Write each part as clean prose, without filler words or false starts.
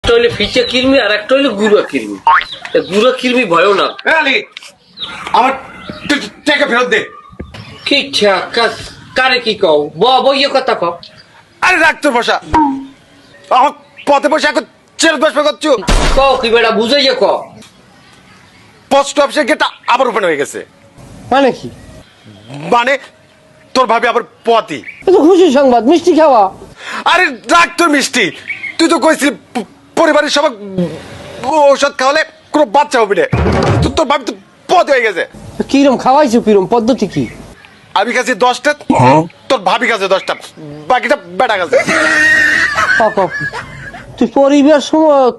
একটা হইলে ফিচে কিরমি আর একটা হইলে গুড়া কিরমি। গুড়া কিরমি ভয়ও না। আলী আমার টাকা ফেরত দে। কি কারে কি কও বইয়ে কথা কও। আরে রাখ তোর বসা, আমার পথে বসে এখন চেল বসবে করছো। কও কি বেটা বুঝাইয়া কও। পোস্ট অফিসের গেটটা আবার ওপেন হয়ে গেছে। মানে কি? মানে তোর ভাবি আবার পথই। খুশি সংবাদ, মিষ্টি খাওয়া। আরে রাখ তোর মিষ্টি, তুই তো কইছিলি পরিবারের সবাই ঔষধ খাওয়ালে কোনো বাচ্চা হবে না। তোর ভাবি তো পথ হয়ে গেছে। কিরম খাওয়াইছো, কিরম পদ্ধতি কি? আমি কাছে 10টা, তোর ভাবি কাছে 10টা, বাকিটা বেটা কাছে।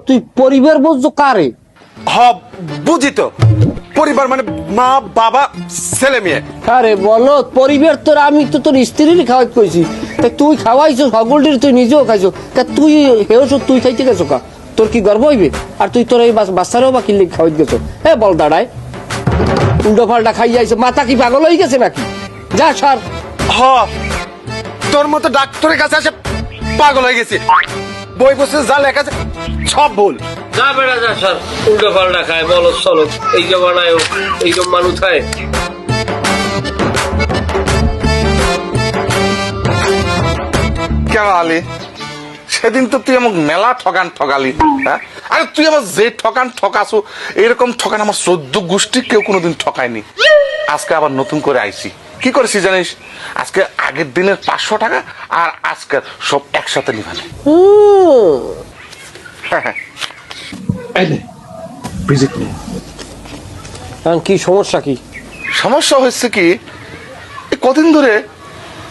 তুই পরিবার বলছো কারে? হ বুঝি তো, পরিবার মানে মা বাবা ছেলে মেয়ে। আরে বলো পরিবার তোর, আমি তো তোর স্ত্রীর খাওয়াই কইছি। তুই খাওয়াইছো সকলটির, তুই নিজেও খাইছো। তুই হেওছো, তুই খাইতে গেছো কা? তোর কি গর্ব হইবে? আর তুই তোর এই বাচ্চারাও বা কিনলে খাওয়াই গেছো? হ্যাঁ বল দাঁড়ায়, উল্টো পাল্টা খাই যাইছো। মাথা কি পাগল হয়ে গেছে নাকি? যা সর। হ তোর মতো ডাক্তারের কাছে আসে পাগল হয়ে গেছি। বই বসে যা লেখা আছে সব ভুল। যা বেড়া যা সর, উল্টো পাল্টা খায় বলো চলো। এই জমানায় এইসব মানুষ খায়। কেন আলী, সেদিন তো তুই আমাকে মেলা ঠকালি। হ্যাঁ, আরে তুই আমার যে ঠকাছো, এরকম ঠকান আমার 14 গোষ্ঠী কেউ কোনোদিন ঠকায়নি। আজকে আবার নতুন করে আইছি। কি করেছি জানিস? আজকে আগের দিনের 500 টাকা আর আজকের সব একসাথে নিভানে। কি সমস্যা? কি সমস্যা হয়েছে কি, এই কদিন ধরে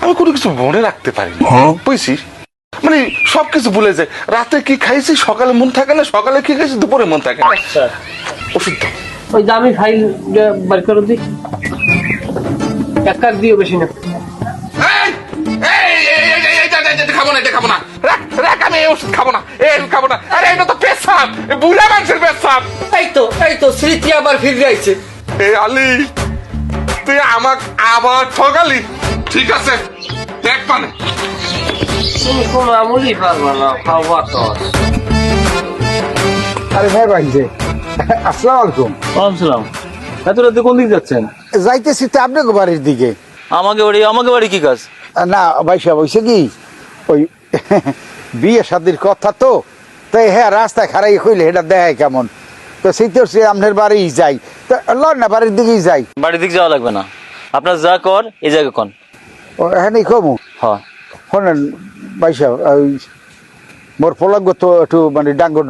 আমি কোনো কিছু মনে রাখতে পারিনি, বুঝছিস? মানে সবকিছু ভুলে যায়। রাতে কি খাইছি সকালে মন থাকে না, সকালে কি খাইছি দুপুরে মন থাকে না। ওষুধ দাও। ওই দামি ফাইল বার করে দি, এক কাক দিও, বেশি না। খাবো না রাখ, আমি এই ওষুধ খাবো না, খাবো না। আরে এটা তো পেশাব, বুড়া মানুষের পেশাব। এই তো স্মৃতি আবার ফিরে আইছে। আলী, তুই আমাকে আবার ঠকালি। ঠিক আছে, দেখ পানে তুমি কোনো আমলই পারবা না, খাওয়া তো। আরে ভাই ভাইছে, আসসালামু আলাইকুম। ওয়ালাইকুম সালাম। এত রাতে কোন দিক যাচ্ছেন? যাইতেছি তো আপনাকে বাড়ির দিকে। আমাকে বাড়ি কি কাজ? না ভাই সাহেব, হয়েছে কি, ওই বিয়ে শাদির কথা তো, তাই হ্যাঁ রাস্তায় খারাই কইলে এটা দেখায় কেমন, তো সেইটা সে আপনার বাড়ি যাই, তো লন না বাড়ির দিকেই যাই। বাড়ির দিক যাওয়া লাগবে না, আপনার যা কর এই জায়গা কোন। ও হ্যাঁ কমু। হ্যাঁ শোনেন ভাই সাহেব, ওই মোর পলাগ্য তো একটু মানে ডাঙ্গর